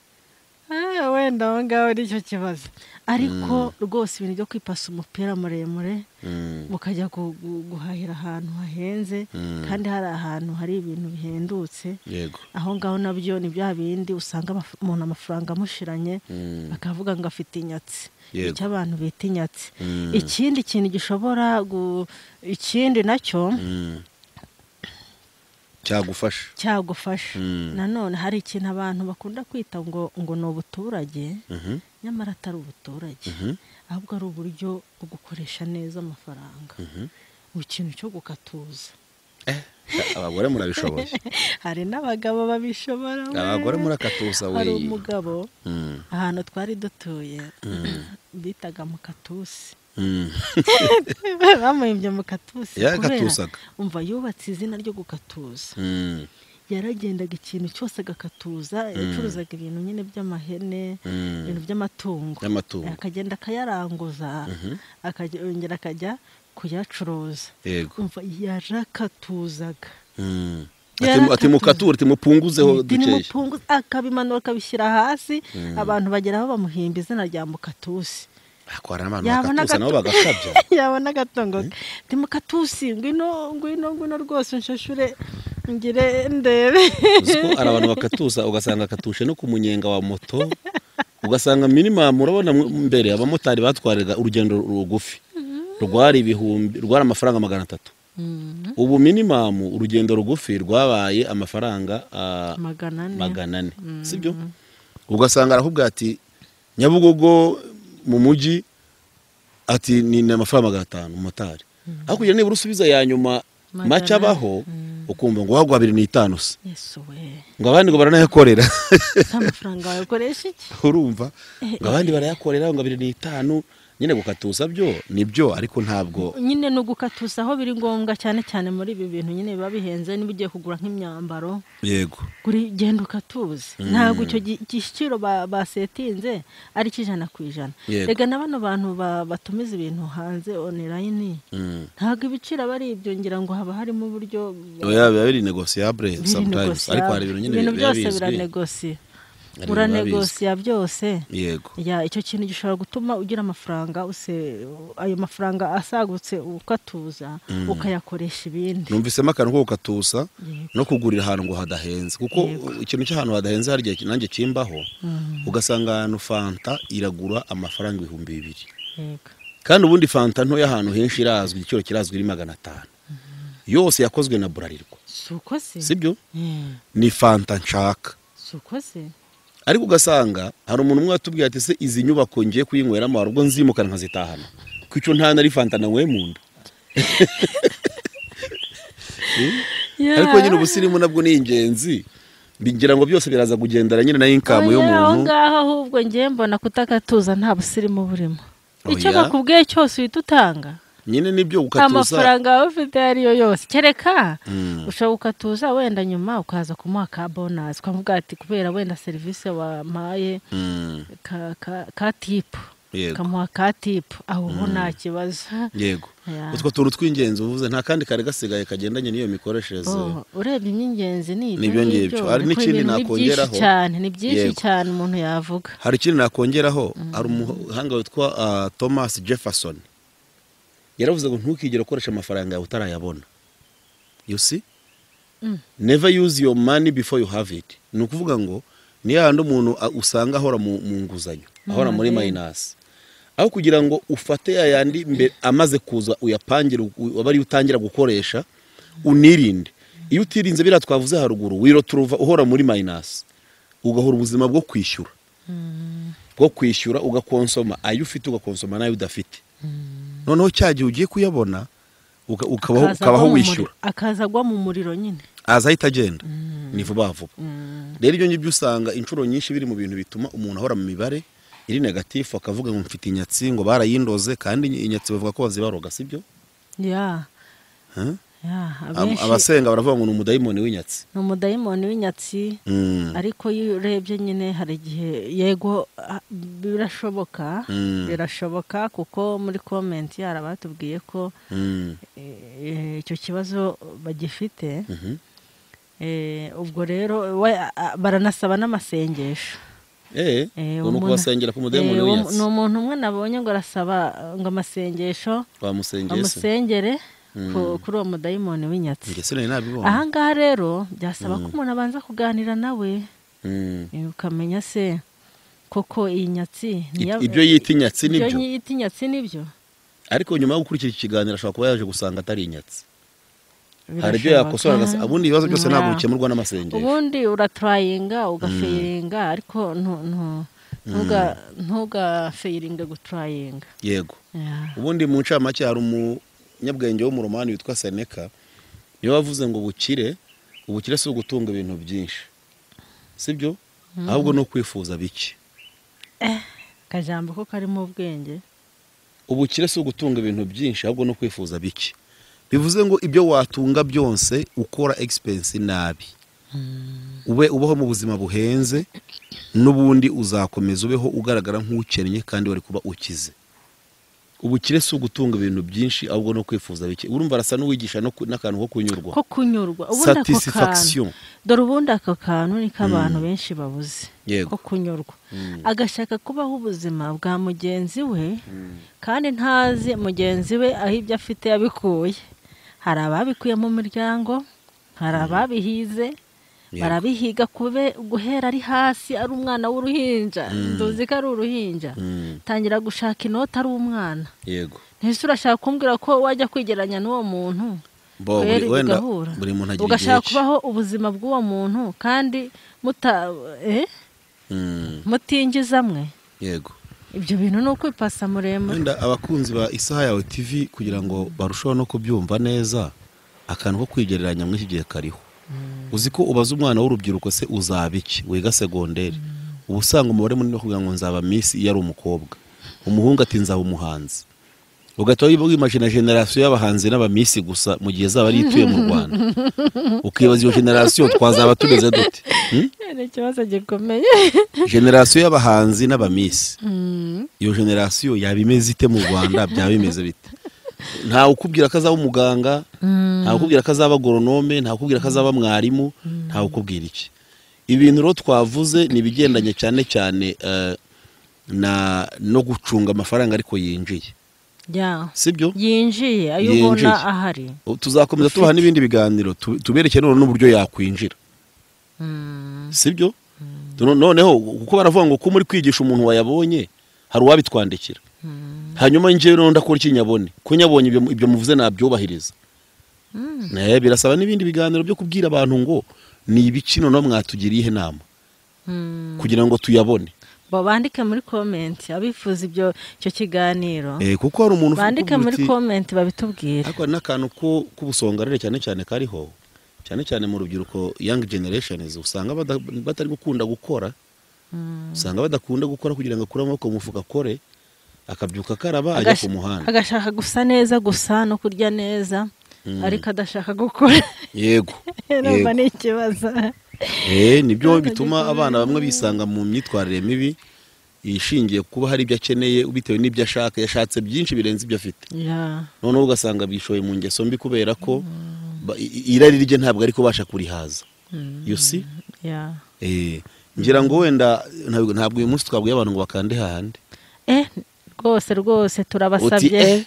wenda aho ngaho nicyo kibazo ariko rwose ibintu byo kwipasa umupira muremure mukajya guhahira ahantu hahenze kandi hari ahantu hari ibintu bihendutse aho ngaho nabyo ni bya bindi usanga umuntu amafaranga amushiranye bakavuga ngo afite inyatsi icyo abantu bita inyatsi ikindi kintu gishobora ikindi nacyo cyagufasha nanone hari ikintu abantu bakunda kwita ngo ni ubuturage nyamara atari ubuturage ahubwo ari uburyo bwo gukoresha neza amafaranga mu kintu cyo gukatuza abagore murabishoboye hari n'abagabo babishobora abagore murakatuza we hari umugabo ahantu twari dutuye bitaga mu katusi bamuhimbye mu katusi kubera umva yubatse izina ryo gukatuza yaragendaga ikintu cyose agakatuza yacuruzaga ibintu nyine by'amahene ibintu by'amatungo akagenda akayaranguza akongera akajya kuyacuruza umva yarakatuzaga ati mukature mupunguzeho dukeje akabimanura akabishyira hasi abantu bagera aho bamuhimba izina rya mukatusi yabona agatongo mukatusi ngwino rwose nshashure ngire ndebe uziko ari abantu bakatusa ugasanga akatushe no ku munyenga wa moto ugasanga minimum urabona mbere abamotari batwarira urugendo rugufi rwari amafaranga 300 ubu minimum urugendo rugufi rwabaye amafaranga 400 sibyo ugasanga arahubwa ati Nyabugogo mu mujyi ati ni amafaranga 500 umotari aho kugira niba urusubiza ya nyuma macabaho ukumva ngo wagwa 250 se yesu we ngo abandi ngo baranayakorera amafaranga wakoresha iki urumva ngo abandi barayakorera ngo 250 nyine gukatuza byo nibyo ariko ntabwo nyine no gukatuza aho biri ngombwa cyane cyane muri ibi bintu nyine biba bihenze niba ugiye kugura nk'imyambaro yego kuri genda ukatuze ntabwo icyo giciro basetinze ari kijana ku ijana rega n'abano bantu batumiza ibintu hanze online ntabwo ibiciro bari ibyo ngira ngo haba harimo uburyo biba biri negotiable sometimes ariko hari ibintu nyine byose biranegosi uranegosiya byose yego icyo kintu gishobora gutuma ugira amafaranga ayo mafaranga asagutse ukatuza ukayakoresha ibindi numvisemo akantu ko gukatuza no kugurira ahantu ngo hadahenze kuko ikintu cy'ahantu hadahenze hari igihe nanjye kimbaho ugasanga ahantu fanta iragura amafaranga 2,000 kandi ubundi fanta nto y'ahantu henshi irazwi igiciro kirazwi ari 500 yose yakozwe na Bralirwa sibyo ni fanta nshaka ariko ugasanga hari umuntu umwe atubwiye ati se izi nyubako ngiye kuyinyweramo arubwo nzimukana nkazitahana kuko nta nari fanta nawe munda ariko nyine ubusirimu nabwo ni ingenzi bigira ngo byose biraza kugendera nyine na income y'umuntu aho ngaho ahubwo ngiye mbona kutakatuza nta busirimu burimo icyo bakubwiye cyose uhita utanga nyine nibyo ukatuza amafaranga wawe ufite ariyo yose kereka ushobora ukatuza wenda nyuma ukaza kumuha ka bonus ukavuga ati kubera wenda serivisi wampaye ka tipu kamuha ka tipu aho nta kibazo yego utwo tuntu tw'ingenzi uvuze nta kandi kare gasigaye kagendanye n'iyo mikoreshereze urebye iby'ingenzi nibyo ngibyo hari n'ikindi nakongeraho ni byinshi cyane umuntu yavuga hari ikindi nakongeraho hari umuhanga witwa Thomas Jefferson yaravuze ngo ntukigere ukoresha amafaranga yawe utarayabona you see never use your money before you have it ni ukuvuga ngo niyo handi umuntu usanga ahora mu nguzanyo ahora muri minus aho kugira ngo ufate yandi mbere amaze kuza uyapangire wabari utangira gukoresha unirinde iyo utirinze bira twavuze haruguru wiroturuva uhora muri minus ugahora ubuzima bwo kwishyura ugakonsoma ayo ufite ugakonsoma nayo udafite noneho cyagiye ugiye kuyabona ukabaho wishyura akazagwa mu muriro nyine azahita agenda ni vuba vuba rero ibyo ngibyo usanga inshuro nyinshi biri mu bintu bituma umuntu ahora mu mibare iri negatifu akavuga ngo mfite inyatsi ngo barayindoze kandi inyatsi bavuga ko bazibaroga sibyo abasenga baravuga ngo ni umudayimoni w'inyatsi ariko iyo urebye nyine hari igihe yego birashoboka kuko muri komenti yari batubwiye ko icyo kibazo bagifite ubwo rero baranasaba n'amasengesho umuntu kubasengera ku mudayimoni w'inyatsi ni umuntu umwe nabonye ngo arasaba ngo amasengesho bamusengere kuri uwo mudayimoni w'inyatsi aha ngaha rero byasaba ko umuntu abanza kuganira nawe ukamenya se koko iyi nyatsi ibyo yita inyatsi nibyo ariko nyuma yo gukurikira iki kiganiro ashobora kuba yaje gusanga atari inyatsi hari ibyo yakosora ubundi ibibazo byose ntabwo bikemurwa n'amasengesho ubundi uratrayinga ugafeyiringa ariko ntugafeyiringe gutrayinga yego ubundi mu ncamake hari umunyabwenge wo mu romani witwa Seneca niyo wavuze ngo ubukire si ugutunga ibintu byinshi sibyo ahubwo no kwifuza bike kajambo ko karimo ubwenge ubukire si ugutunga ibintu byinshi ahubwo no kwifuza bike bivuze ngo ibyo watunga byose ukora expense nabi ubaho mu buzima buhenze n'ubundi uzakomeza ubeho ugaragara nk'ukennye kandi wari kuba ukize ubukire si ugutunga ibintu byinshi ahubwo no kwifuza bike urumva arasa n'uwigisha n'akantu ko kunyurwa satisfaction dore ubundi ako kantu niko abantu benshi babuze ko kunyurwa agashaka kubaho ubuzima bwa mugenzi we kandi ntazi mugenzi we aho ibyo afite yabikuye hari ababikuye mu miryango hari ababihize barabihiga guhera ari hasi ari umwana w'uruhinja nduzi ko ari uruhinja tangira gushaka inota ari umwana yego ntese urashaka kumbwira ko wajya kwigeranya n'uwo muntu wenda buri muntu agira ugashaka kubaho ubuzima bw'uwo muntu kandi mutingizamwe yego ibyo bintu ni ukwipasa muremure wenda abakunzi ba Isaha Yawe TV kugira ngo barusheho no kubyumva neza akantu ko kwigereranya muri iki gihe kariho uzi ko ubaza umwana w'urubyiruko se uzaba iki wiga segonderi ubu usanga umubare munini kugira ngo nzaba miss iyo ari umukobwa umuhungu ati nzaba umuhanzi ugahita wimagina generasiyo y'abahanzi n'abamisi gusa mu gihe zaba ari ituye mu Rwanda ukibaza iyo generasiyo twazaba tumeze dute ni ikibazo gikomeye generasiyo y'abahanzi n'abamisi iyo generasiyo yaba imeze ite mu Rwanda byaba bimeze bite nta ukubwira ko azaba umuganga nta ukubwira ko azaba agoronome nta ukubwira ko azaba mwarimu nta ukubwira iki ibintu rero twavuze ni ibigendanye cyane cyane no gucunga amafaranga ariko yinjiye sibyo yinjiye ayo ubona ahari tuzakomeza tubaha n'ibindi biganiro tubereke n'uburyo yakwinjira sibyo noneho kuko baravuga ngo ko muri kwigisha umuntu wayabonye hari uwabitwandikira hanyuma njyewe rero ndakora iki nyabone ko nyabonye ibyo muvuze nabyubahiriza birasaba n'ibindi biganiro byo kubwira abantu ngo ni ibiki noneho mwatugiriye inama kugira ngo tuyabone bandike muri comment abifuza icyo kiganiro kuko hari umuntu bandike muri comment babitubwira ariko n'akantu k'ubusongarere cyane cyane kariho cyane cyane mu rubyiruko young generations usanga batari gukunda gukora, usanga badakunda gukora kugira ngo akure amaboko mu mufuka akore, akabyuka karaba ajya ku muhanda, agashaka gusa neza gusa no kurya neza ariko adashaka gukora. Yego numva ni ikibazo. Nibyo bituma abana bamwe bisanga mu myitwarire mibi ishingiye kuba hari ibyo akeneye bitewe n'ibyo ashaka, yashatse byinshi birenze ibyo afite. Noneho ugasanga bishoye mu ngeso mbi kubera ko irari rye ntabwo ari kubasha kurihaza. You see? Ngira ngo wenda ntabwo uyu munsi twabwiye abantu ngo bakande hahandi. Rwose turabasabye.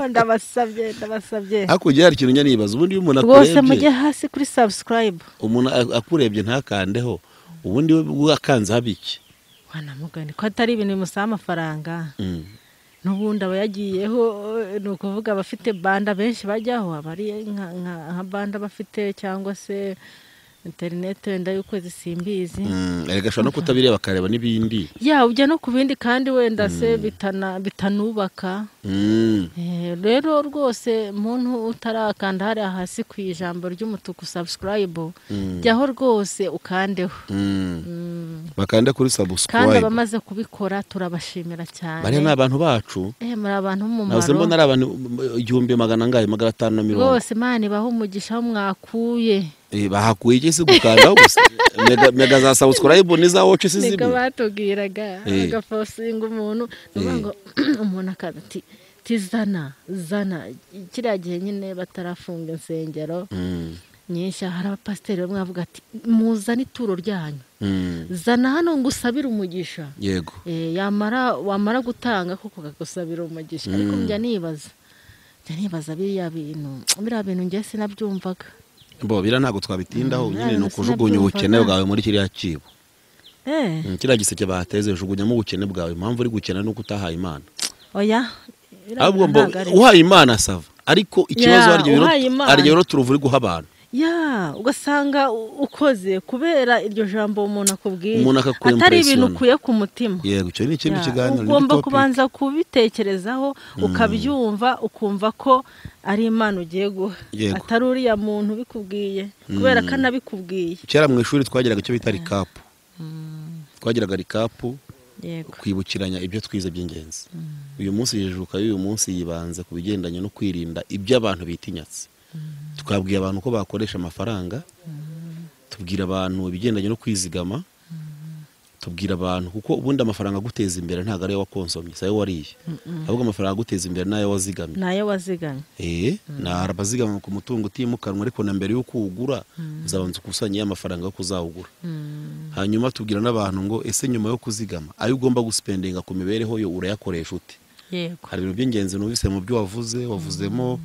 Ndabasabye. Hakurya hari ikintu njya nibaza, ubundi umuntu akurebye. Rwose mujye hasi kuri subscribe. Umuntu akurebye ntakandeho, ubundi we akanze habiki. Wana mugani ko atari ibintu bimusaba amafaranga. N'ubundi aba yagiyeho, ni ukuvuga abafite banda benshi bajyaho, abari nka banda bafite cyangwa se internet wenda y'ukwezi simbizi. Erega shano kutabireba bakareba n'ibindi. Ujya no ku bindi kandi wenda se bitanubaka. Rero rwose muntu utarakanda hari hasi ku ijambo ry'umutuku subscribe, jyaho rwose ukandeho. Bakande kuri subscribe. Kandi abamaze kubikora turabashimira cyane. Bari n'abantu bacu. Muri abantu mu mumaro. Nazo mbona ari abantu 1550. Rwose Imana ibaho umugisha mwakuye. Bahakuye iki se gukandaho gusa? Mega za subscribe niza watch sizimwe. Nika batubwiraga agafosinga umuntu ngo umuntu akati tizana kiriya gihe nyine batarafunga insengero nyinshi, hari abapasiteri bamwe bavuga ati muzane ituro ryanyu, zana hano ngo usabire umugisha. Yego. Wamara gutanga kuko gusabira umugisha. Ariko njya nibaza biriya bintu njye sinabyumvaga. Bira ntago twabitindaho, nyine no kujugunya ubukene bwawe muri kiriya kibo. Kiriya giseke bateze jugunyamo ubukene bwawe, impamvu uri gukena nuko utahaye Imana. Ahubwo uhaye Imana sava, ariko ikibazo ari rero turuvuri guha abantu. Ugasanga ukoze kubera iryo jambo umuntu akubwiye atari ibintu ukuye ku mutima. Yego, icyo ni ikindi kiganiro. Ugomba kubanza kubitekerezaho ukabyumva, ukumva ko ari Imana ugiye guha, atari uriya muntu bikubwiye kubera ko anabikubwiye. Kera mu ishuri twagiraga icyo bita recap. Twagiraga recap kwibukiranya ibyo twize by'ingenzi. Uyu munsi yijuka uyu munsi yibanze ku bigendanye no kwirinda ibyo abantu bitinyatse. Tukabwiye abantu ko bakoresha amafaranga, tubwira abantu ibigendanye no kwizigama, tubwira abantu kuko ubundi amafaranga guteza imbere ntago ari yo wakonsomye, sayo wariye. Ahubwo amafaranga guteza imbere nayo wazigamye. Narabazigama ku mutungo utimukanwa, ariko na mbere yo kuwugura uzabanza ukusanya amafaranga yo kuzawugura. Hanyuma tubwira n'abantu ngo ese nyuma yo kuzigama ayo ugomba guspendinga ku mibereho yo urayakoresha ute? Hari ibintu by'ingenzi numvise mu byo wavuzemo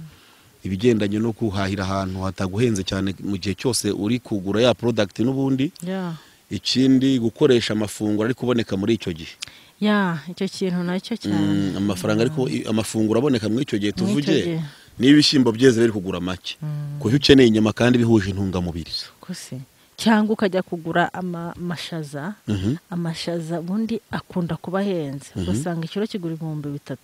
ibigendanye no kuhahira ahantu hataguhenze cyane mu gihe cyose uri kugura ya product n'ubundi. Ikindi gukoresha amafunguro ari kuboneka muri icyo gihe. Icyo kintu nacyo cyane. Amafaranga ariko amafunguro aboneka muri icyo gihe tuvuge n'ibishyimbo byeze biri kugura make. Kuko ukeneye inyama kandi bihuje intungamubiri. Cyangwa ukajya kugura amashaza. Amashaza ubundi akunda kuba ahenze. Ugasanga ikiro kigura 3,000.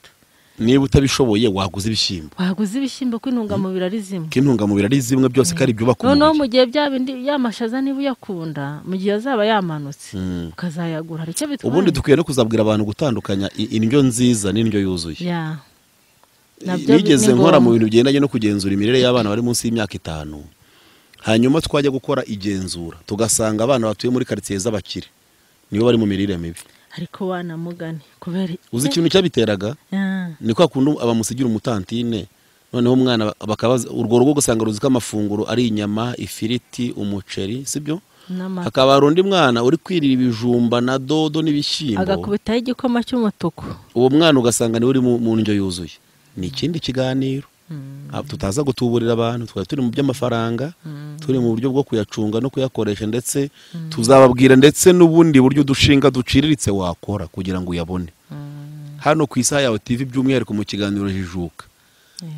Niba utabishoboye waguze ibishyimbo ko intungamubiri ari zimwe byose kari ibyo bakunda. Noneho mu gihe bya bindi yamashaza niba uyakunda mu gihe azaba yamanutse ukazayagura, icyo bitwaye. Ubundi dukwiye no kuzabwira abantu gutandukanya indyo nziza n'indyo yuzuye. Nigeze nkora mu bintu bigendanye no kugenzura imirire y'abana bari munsi y'imyaka 5. Hanyuma twajya gukora igenzura tugasanga abana batuye muri quartier z'abakire nibo bari mu mirire mibi. Ariko wana mugani kubera uzi ikintu cyabiteraga niko akundu abamusigira umutantine, noneho umwana bakabaza urwo rugo gusanga ruzika amafunguro ari inyama, ifiriti, umuceri, sibyo? Hakaba rundi mwana uri kwirira ibijumba na dodo n'ibishyimbo, agakubitaho igikoma cy'umutuku. Uwo mwana ugasanga ni uri mu ndyo yuzuye. Ni ikindi kiganiro. Tutaza gutuburira abantu, twari turi mu by'amafaranga, turi mu buryo bwo kuyacunga no kuyakoresha, ndetse tuzababwira ndetse n'ubundi buryo dushinga duciriritse wakora kugira ngo uyabone. Hano ku Isaha Yawe TV by'umwihariko mu kiganiro Jijuka.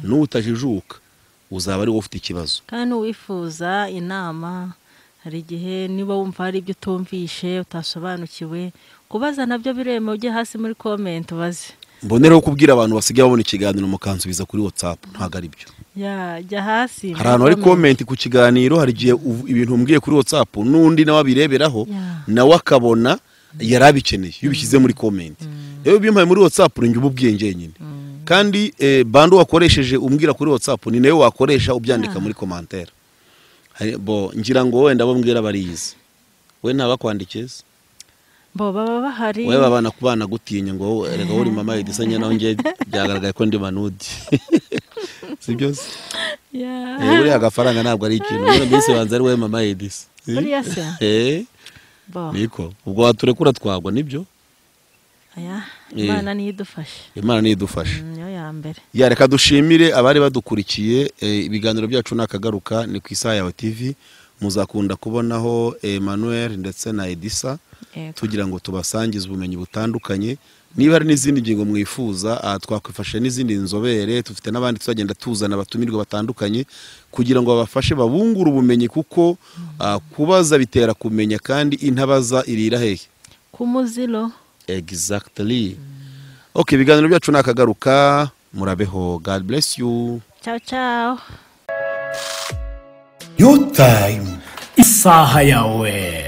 N'utajijuka uzaba ari ufite ikibazo. Kandi wifuza inama, hari igihe niba wumva hari ibyo utumvishe utasobanukiwe, kubaza nabyo biremo ujye hasi muri comment ubaze. mbonereho kubwira abantu basigaye babona ikiganiro mukansubiza kuri WhatsApp ntago ari byo jya hasi hari ahantu hari comment ku kiganiro hari gihe ibintu umbwiye kuri WhatsApp n'undi nawe abireberaho nawe akabona yarabikeneye iyo bishyize muri comment rero bimpaye muri WhatsApp njye ububwiye nyine kandi bando wakoresheje umbwira kuri WhatsApp ni nayo wakoresha ubyandika muri commentaire bo ngira ngo wenda bo mbwira bariyize we ntabakwandikiza bo baba bahari we babana kubana gutinya ngo erega uri mama Edisa naho nge byagaragaye ko ndi manudi sibyo se uri agafaranga ntabwo ari ikintu none bise banza ari we mama Edisa uriya se niko ubwo waturekura twagwa nibyo Imana niyidufashe niyo ya mbere reka dushimire abari badukurikiye ibiganiro byacu nakagaruka ni ku Isaha Yawe TV muzakunda kubonaho Emmanuel ndetse na Edisa tugira ngo tubasangize ubumenyi butandukanye niba hari n'izindi ngingo mwifuza twakwifashe n'izindi nzobere tufite n'abandi tuzagenda tuzana abatumirwa batandukanye kugira ngo babafashe babungure ubumenyi kuko kubaza bitera kumenya kandi intabaza irira hehe ku muzilo exactly okay ibiganiro byacu nakagaruka murabeho God bless you ciao your time Isaha Yawe.